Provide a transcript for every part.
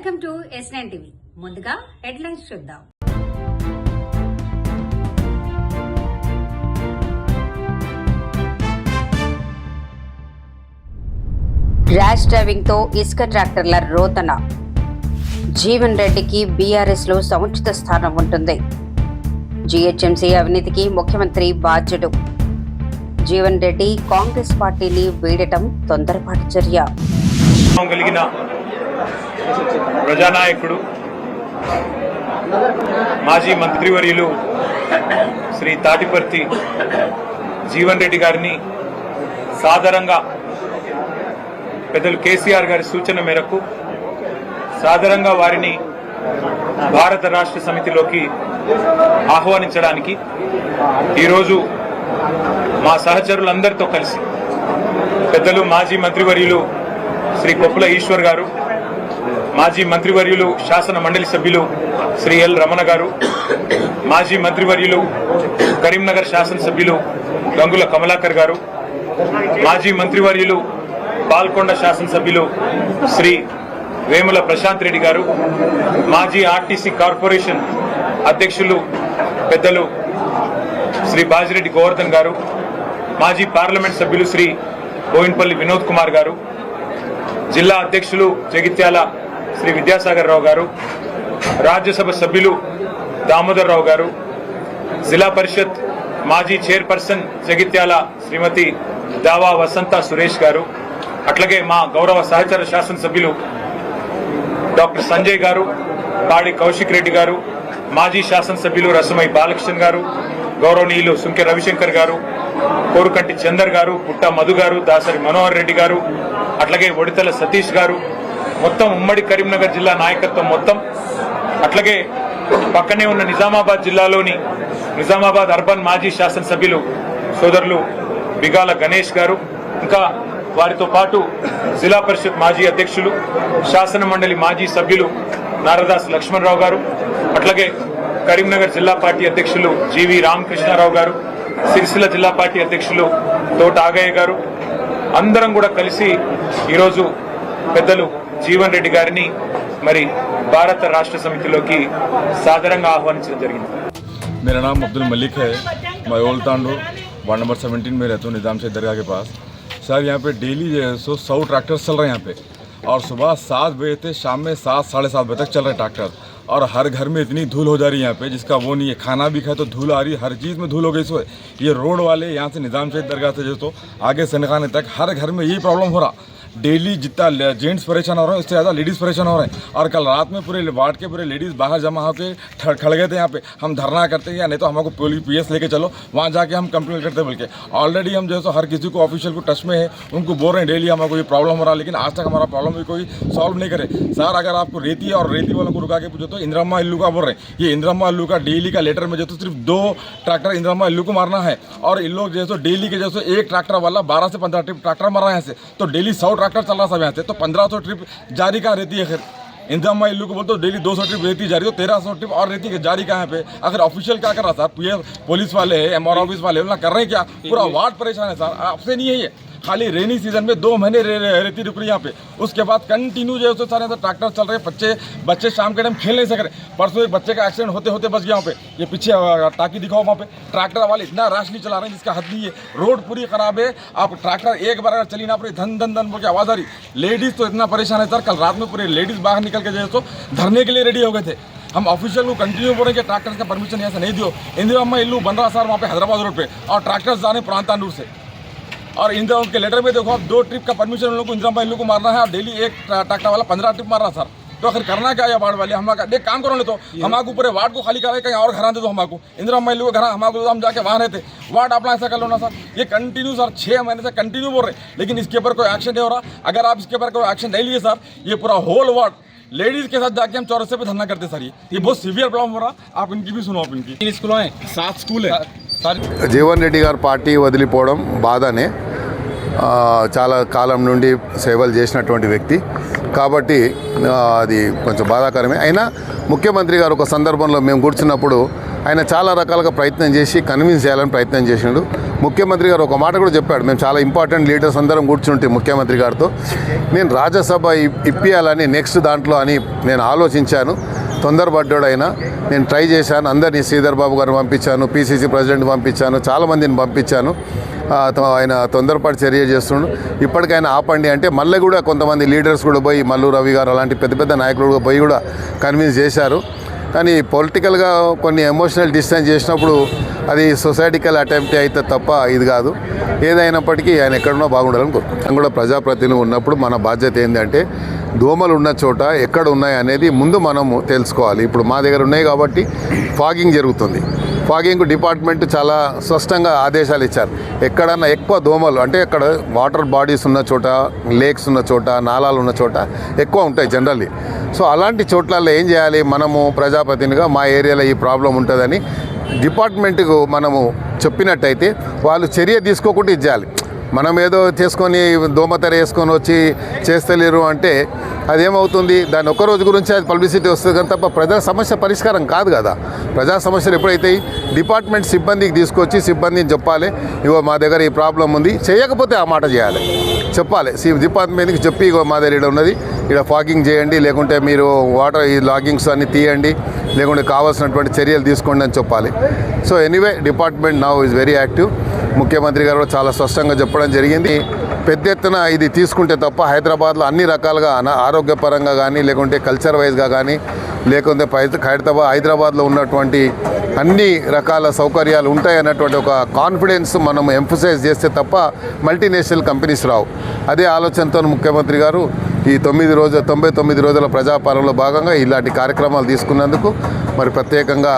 Welcome to S9 TV. ముందుగా headlines చూద్దాం. Rash driving తో ఇసుక ట్రాక్టర్ల రోతన. జీవన్ రెడ్డికి బీఆర్ఎస్ లో సముచిత స్థానం ఉంటుంది. జీహెచ్ఎంసీ అవినీతికి ముఖ్యమంత్రి బాధ్యుడు. జీవన్ రెడ్డి కాంగ్రెస్ పార్టీని వీడటం తొందరపాటు చర్య. కలిగిన ప్రజానాయకుడు మాజీ మంత్రివర్యులు శ్రీ తాటిపర్తి జీవన్ రెడ్డి గారిని సాదరంగా పెద్దలు కేసీఆర్ గారి సూచన మేరకు సాదరంగా వారిని భారత రాష్ట్ర సమితిలోకి ఆహ్వానించడానికి ఈరోజు మా సహచరులందరితో కలిసి పెద్దలు మాజీ మంత్రివర్యులు శ్రీ కొప్పుల ఈశ్వర్ గారు, మాజీ మంత్రివర్యులు శాసన మండలి సభ్యులు శ్రీ ఎల్ రమణ గారు, మాజీ మంత్రివర్యులు కరీంనగర్ శాసనసభ్యులు గంగుల కమలాకర్ గారు, మాజీ మంత్రివర్యులు పాల్కొండ శాసనసభ్యులు శ్రీ వేముల ప్రశాంత్ రెడ్డి గారు, మాజీ ఆర్టీసీ కార్పొరేషన్ అధ్యక్షులు పెద్దలు శ్రీ బాజిరెడ్డి గోవర్ధన్ గారు, మాజీ పార్లమెంట్ సభ్యులు శ్రీ బోయిన్పల్లి వినోద్ కుమార్ గారు, జిల్లా అధ్యక్షులు జగిత్యాల శ్రీ విద్యాసాగర్ రావు గారు, రాజ్యసభ సభ్యులు దామోదర్ రావు గారు, జిల్లా పరిషత్ మాజీ చైర్పర్సన్ జగిత్యాల శ్రీమతి దావా వసంత సురేష్ గారు, అట్లాగే మా గౌరవ సహచర శాసనసభ్యులు డాక్టర్ సంజయ్ గారు, పాడి కౌశిక్ రెడ్డి గారు, మాజీ శాసనసభ్యులు రసమై బాలకృష్ణ గారు, గౌరవనీయులు సుంకె రవిశంకర్ గారు, కోరుకంటి చందర్ గారు, పుట్ట మధు గారు, దాసరి మనోహర్ రెడ్డి గారు, అట్లాగే ఒడితల సతీష్ గారు, మొత్తం ఉమ్మడి కరీంనగర్ జిల్లా నాయకత్వం మొత్తం, అట్లాగే పక్కనే ఉన్న నిజామాబాద్ జిల్లాలోని నిజామాబాద్ అర్బన్ మాజీ శాసనసభ్యులు సోదరులు బిగాల గణేష్ గారు, ఇంకా వారితో పాటు జిల్లా పరిషత్ మాజీ అధ్యక్షులు శాసన మండలి మాజీ సభ్యులు నారదాస్ లక్ష్మణరావు గారు, అట్లాగే కరీంనగర్ జిల్లా పార్టీ అధ్యక్షులు జీవి రామకృష్ణారావు గారు, సిరిసిల్ల జిల్లా పార్టీ అధ్యక్షులు తోట ఆగయ్య గారు, అందరం కూడా కలిసి ఈరోజు పెద్దలు జీవన్ రెడ్డి గారిని మరి భారత రాష్ట్ర సమితిలోకి సాదరంగా ఆహ్వానించడం జరిగింది. मेरा नाम अब्दुल मलिक है, मैं ओल्ड तांडू वार्ड नंबर 17 में रहता हूँ, निजाम से दरगाह के पास। सर यहाँ पे डेली जो है 100 ट्रैक्टर चल रहे हैं यहाँ पे, और सुबह 7 बजे से शाम में 7 साढ़े 7 बजे तक चल रहे हैं ट्रैक्टर, और हर घर में इतनी धूल हो जा रही है यहाँ पे जिसका वो नहीं है। खाना भी खाए तो धूल आ रही है, हर चीज़ में धूल हो गई। सो ये रोड वाले यहाँ से निजाम से दरगाह से जो तो आगे सनखाने तक हर घर में यही प्रॉब्लम हो रहा। डेली जितना जेंट्स परेशान हो रहे हैं उससे ज़्यादा लेडीज़ परेशान हो रहे हैं। और कल रात में पूरे वार्ड के पूरे लेडीज़ बाहर जमा होकर खड़ गए थे यहाँ पे, हम धरना करते हैं या नहीं तो हमको PS लेके चलो, वहाँ जाके हम कंप्लेंट करते बोल के। ऑलरेडी हम जो है हर किसी को ऑफिशियल को टच में है, उनको बोल रहे हैं डेली हमको ये प्रॉब्लम हो रहा है, लेकिन आज तक हमारा प्रॉब्लम भी कोई सॉल्व नहीं करे। सर अगर आपको रेती और रेती वालों को रुका के पूछो तो इंदिराम्मा इल्लू का बोल रहे हैं, ये इंदिराम्मा इल्लू का डेली का लेटर में जो तो सिर्फ 2 ट्रैक्टर इंदिराम्मा इल्लू को मारना है, और इन लोग जैसे डेली के जैसे एक ट्रैक्टर वाला 12 से 15 ट्रिप ट्रैक्टर मार रहे हैं यहाँ से, तो डेली 100 ट्रैक्टर चल रहा सब यहाँ से, तो 1500 ट्रिप जारी कहाँ रहती है। फिर इंतजामा इल्लू को बोलते तो डेली 200 ट्रिप रहती जारी, तो 1300 ट्रिप और रहती है जारी कहाँ पे। अगर ऑफिशियल क्या कर रहा सर, पुलिस वाले MR ऑफिस वाले कर रहे हैं क्या? पूरा वार्ड परेशान है सर, आपसे नहीं है ये। खाली रेनी सीजन में 2 महीने रहती रुक रही यहाँ पे, उसके बाद कंटिन्यू जो है सारे ट्रैक्टर चल रहे हैं। बच्चे शाम के टाइम खेल नहीं सक रहे। परसों एक बच्चे का एक्सीडेंट होते होते बच गया वहाँ पे, ये पीछे टाकी दिखाओ वहाँ पे। ट्रैक्टर वाले इतना रैशली चला रहे हैं जिसका हद नहीं है। रोड पूरी खराब है, आप ट्रैक्टर एक बार अगर चली ना पूरी धन धन धन बोल के आवाज़ आ रही। लेडीज़ तो इतना परेशान है सर, कल रात में पूरे लेडीज़ बाहर निकल के जो है धरने के लिए रेडी हो गए थे। हम ऑफिशियल को कंटिन्यू बोल रहे हैं कि ट्रैक्टर का परमिशन यहाँ से नहीं दियो। इंदिराम्मा इल्लू बन रहा सर वहाँ पे हैदराबाद रोड पे, और ट्रैक्टर जाने पुरानतांडूर से। और इंदिरा के लेटर में देखो आप 2 ट्रिप का परमिशन उन लोगों को इंदिराम्मा इल्लू को मारना है, और डेली एक ट्रैक्टर वाला 15 ट्रिप मार रहा सर। तो आखिर करना क्या है वार्ड वाले? हम देख काम करो, ले तो हमारे पूरे वार्ड को खाली कराए, कहीं और घर दे दो हमको। इंदिराम्मा इल्लू का घर हमारे हम जाके वहाँ रहते, वार्ड अपना ऐसा कर लो ना सर। ये कंटिन्यू सर 6 महीने से कंटिन्यू बोल रहे, लेकिन इसके ऊपर कोई एक्शन नहीं हो रहा। अगर आप इसके ऊपर कोई एक्शन नहीं लिए सर, ये पूरा होल वार्ड लेडीज़ के साथ जाके हम चौरस्ते पे धरना करते सर। ये बहुत सीवियर प्रॉब्लम हो रहा, आप इनकी भी सुनो। आप इनकी स्कूल हैं, 7 स्कूल है। జీవన్ రెడ్డి గారు పార్టీ వదిలిపోవడం బాధనే, చాలా కాలం నుండి సేవలు చేసినటువంటి వ్యక్తి కాబట్టి అది కొంచెం బాధాకరమే. అయినా ముఖ్యమంత్రి గారు ఒక సందర్భంలో మేము కూర్చున్నప్పుడు ఆయన చాలా రకాలుగా ప్రయత్నం చేసి కన్విన్స్ చేయాలని ప్రయత్నం చేసిండు. ముఖ్యమంత్రి గారు ఒక మాట కూడా చెప్పాడు, మేము చాలా ఇంపార్టెంట్ లీడర్స్ అందరం కూర్చుంటే ముఖ్యమంత్రి గారితో నేను రాజ్యసభ ఇప్పియాలని నెక్స్ట్ దాంట్లో అని నేను ఆలోచించాను. తొందరపడ్డాడైనా నేను ట్రై చేశాను, అందరినీ శ్రీధర్ బాబు గారిని పంపించాను, పిసిసి ప్రెసిడెంట్ పంపించాను, చాలామందిని పంపించాను. ఆయన తొందరపాటు చర్య చేస్తున్నాడు. ఇప్పటికైనా ఆపండి అంటే మళ్ళీ కూడా కొంతమంది లీడర్స్ కూడా పోయి మల్లు రవి గారు అలాంటి పెద్ద పెద్ద నాయకులు కూడా పోయి కూడా కన్విన్స్ చేశారు. కానీ పొలిటికల్గా కొన్ని ఎమోషనల్ డిస్టెన్స్ చేసినప్పుడు అది సొసైటికల్ అటెంప్ట్ అయితే తప్ప ఇది కాదు. ఏదైనప్పటికీ ఆయన ఎక్కడున్నా బాగుండాలని కోరుకుంటాం. కూడా ప్రజాప్రతినిధి ఉన్నప్పుడు మన బాధ్యత ఏంటంటే దోమలు ఉన్న చోట ఎక్కడ ఉన్నాయి అనేది ముందు మనము తెలుసుకోవాలి. ఇప్పుడు మా దగ్గర ఉన్నాయి కాబట్టి ఫాగింగ్ జరుగుతుంది. ఫాగింగ్ డిపార్ట్మెంట్ చాలా స్పష్టంగా ఆదేశాలు ఇచ్చారు. ఎక్కడన్నా ఎక్కువ దోమలు అంటే అక్కడ వాటర్ బాడీస్ ఉన్న చోట, లేక్స్ ఉన్న చోట, నాలాలు ఉన్న చోట ఎక్కువ ఉంటాయి జనరల్లీ. సో అలాంటి చోట్లలో ఏం చేయాలి, మనము ప్రజాప్రతినిధిగా మా ఏరియాలో ఈ ప్రాబ్లం ఉంటుందని డిపార్ట్మెంట్కు మనము చెప్పినట్టయితే వాళ్ళు చర్య తీసుకోకుండా ఇచ్చేయాలి. మనం ఏదో చేసుకొని దోమతెర వేసుకొని వచ్చి చేస్తలేరు అంటే అదేమవుతుంది, దాని ఒక్కరోజు గురించి అది పబ్లిసిటీ వస్తుంది కానీ తప్ప ప్రజా సమస్య పరిష్కారం కాదు కదా. ప్రజా సమస్యలు ఎప్పుడైతే డిపార్ట్మెంట్ సిబ్బందికి తీసుకొచ్చి సిబ్బందిని చెప్పాలి, ఇగో మా దగ్గర ఈ ప్రాబ్లం ఉంది, చేయకపోతే ఆ మాట చేయాలి, చెప్పాలి. డిపార్ట్మెంట్కి చెప్పి ఇగో మా దగ్గర ఇక్కడ ఉన్నది, ఇక్కడ ఫాగింగ్ చేయండి, లేకుంటే మీరు వాటర్ ఈ లాగింగ్స్ అన్ని తీయండి, లేకుంటే కావాల్సినటువంటి చర్యలు తీసుకోండి అని చెప్పాలి. So anyway department now is very active. ముఖ్యమంత్రి గారు కూడా చాలా స్పష్టంగా చెప్పడం జరిగింది. పెద్ద ఎత్తున ఇది తీసుకుంటే తప్ప హైదరాబాద్లో అన్ని రకాలుగా ఆరోగ్యపరంగా కానీ, లేకుంటే కల్చర్ వైజ్గా కానీ, లేకుంటే హైదరాబాద్లో ఉన్నటువంటి అన్ని రకాల సౌకర్యాలు ఉంటాయి అన్నటువంటి ఒక కాన్ఫిడెన్స్ మనం ఎంఫసైజ్ చేస్తే తప్ప మల్టీనేషనల్ కంపెనీస్ రావు. అదే ఆలోచనతో ముఖ్యమంత్రి గారు ఈ 99 రోజుల ప్రజాపాలనలో భాగంగా ఇలాంటి కార్యక్రమాలు తీసుకున్నందుకు మరి ప్రత్యేకంగా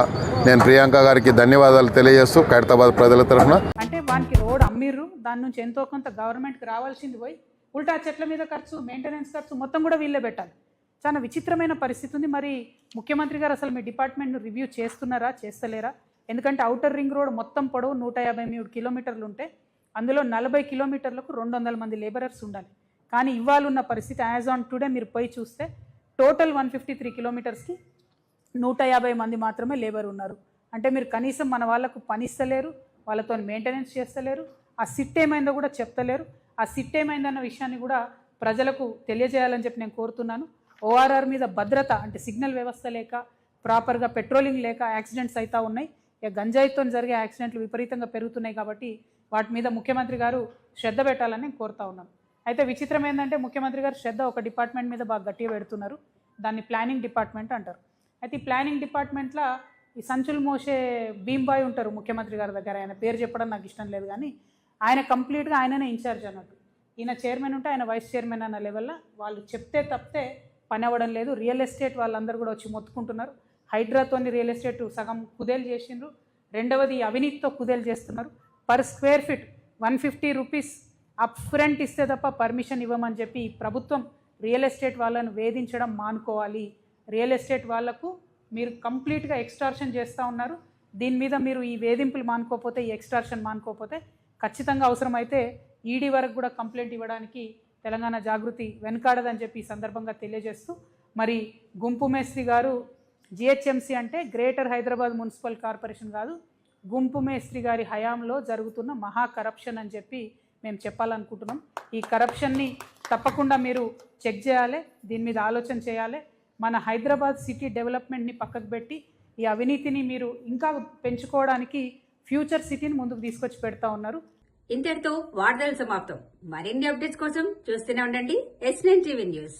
నేను ప్రియాంక గారికి ధన్యవాదాలు తెలియజేస్తూ ఖైరతాబాద్ ప్రజల తరఫున. అంటే వానికి రోడ్ అమ్మిర్రు, దాని నుంచి ఎంతో కొంత గవర్నమెంట్కి రావాల్సింది పోయి ఉల్టా చెట్ల మీద ఖర్చు, మెయింటెనెన్స్ ఖర్చు మొత్తం కూడా వీళ్ళే పెట్టాలి. చాలా విచిత్రమైన పరిస్థితి ఉంది. మరి ముఖ్యమంత్రి గారు అసలు మీ డిపార్ట్మెంట్ను రివ్యూ చేస్తున్నారా, చేస్తలేరా? ఎందుకంటే ఔటర్ రింగ్ రోడ్ మొత్తం పొడవు 153 కిలోమీటర్లు ఉంటే అందులో 40 కిలోమీటర్లకు 200 మంది లేబరర్స్ ఉండాలి. కానీ ఇవాళ ఉన్న పరిస్థితి యాజ్ ఆన్ టుడే మీరు పోయి చూస్తే టోటల్ 153 కిలోమీటర్స్కి 150 మంది మాత్రమే లేబర్ ఉన్నారు. అంటే మీరు కనీసం మన వాళ్ళకు పని ఇస్తలేరు, వాళ్ళతో మెయింటెనెన్స్ చేస్తలేరు, ఆ సిట్ ఏమైందో కూడా చెప్తలేరు. ఆ సిట్ ఏమైందన్న విషయాన్ని కూడా ప్రజలకు తెలియజేయాలని చెప్పి నేను కోరుతున్నాను. ఓఆర్ఆర్ మీద భద్రత అంటే సిగ్నల్ వ్యవస్థ లేక, ప్రాపర్గా పెట్రోలింగ్ లేక యాక్సిడెంట్స్ అవుతూ ఉన్నాయి. ఇక గంజాయితో జరిగే యాక్సిడెంట్లు విపరీతంగా పెరుగుతున్నాయి. కాబట్టి వాటి మీద ముఖ్యమంత్రి గారు శ్రద్ధ పెట్టాలని నేను కోరుతా ఉన్నాను. అయితే విచిత్రం ఏంటంటే ముఖ్యమంత్రి గారు శ్రద్ధ ఒక డిపార్ట్మెంట్ మీద బాగా గట్టిగా పెడుతున్నారు. దాన్ని ప్లానింగ్ డిపార్ట్మెంట్ అంటారు. అయితే ఈ ప్లానింగ్ డిపార్ట్మెంట్లో ఈ సంచులు మోసే భీమ్బాయ్ ఉంటారు ముఖ్యమంత్రి గారి దగ్గర. ఆయన పేరు చెప్పడం నాకు ఇష్టం లేదు కానీ ఆయన కంప్లీట్గా ఆయననే ఇన్ఛార్జ్ అన్నట్టు. ఈయన చైర్మన్ ఉంటే ఆయన వైస్ చైర్మన్ అన్న లెవెల్లో వాళ్ళు చెప్తే తప్పితే పని అవ్వడం లేదు. రియల్ ఎస్టేట్ వాళ్ళందరూ కూడా వచ్చి మొత్తుకుంటున్నారు. హైడ్రాతోని రియల్ ఎస్టేట్ సగం కుదేలు చేసిండ్రు. రెండవది అవినీతితో కుదేలు చేస్తున్నారు. Per square feet 150 rupees up front ఇస్తే తప్ప పర్మిషన్ ఇవ్వమని చెప్పి ప్రభుత్వం రియల్ ఎస్టేట్ వాళ్ళను వేధించడం మానుకోవాలి. రియల్ ఎస్టేట్ వాళ్లకు మీరు కంప్లీట్గా ఎక్స్టార్షన్ చేస్తూ ఉన్నారు. దీని మీద మీరు ఈ వేధింపులు మానుకోకపోతే, ఈ ఎక్స్టార్షన్ మానుకోకపోతే ఖచ్చితంగా అవసరమైతే ఈడీ వరకు కూడా కంప్లైంట్ ఇవ్వడానికి తెలంగాణ జాగృతి వెనకాడదని చెప్పి ఈ సందర్భంగా తెలియజేస్తూ, మరి గుంపు మేస్త్రి గారు జిహెచ్ఎంసీ అంటే గ్రేటర్ హైదరాబాద్ మున్సిపల్ కార్పొరేషన్ కాదు, గుంపు మేస్త్రి గారి హయాంలో జరుగుతున్న మహా కరప్షన్ అని చెప్పి మేము చెప్పాలనుకుంటున్నాం. ఈ కరప్షన్ని తప్పకుండా మీరు చెక్ చేయాలి, దీని మీద ఆలోచన చేయాలి. మన హైదరాబాద్ సిటీ డెవలప్మెంట్ని పక్కకు పెట్టి ఈ అవినీతిని మీరు ఇంకా పెంచుకోవడానికి ఫ్యూచర్ సిటీని ముందుకు తీసుకొచ్చి పెడతా ఉన్నారు. ఇంతటితో వార్తలు సమాప్తం. మరిన్ని అప్డేట్స్ కోసం చూస్తూనే ఉండండి S9 టీవీ న్యూస్.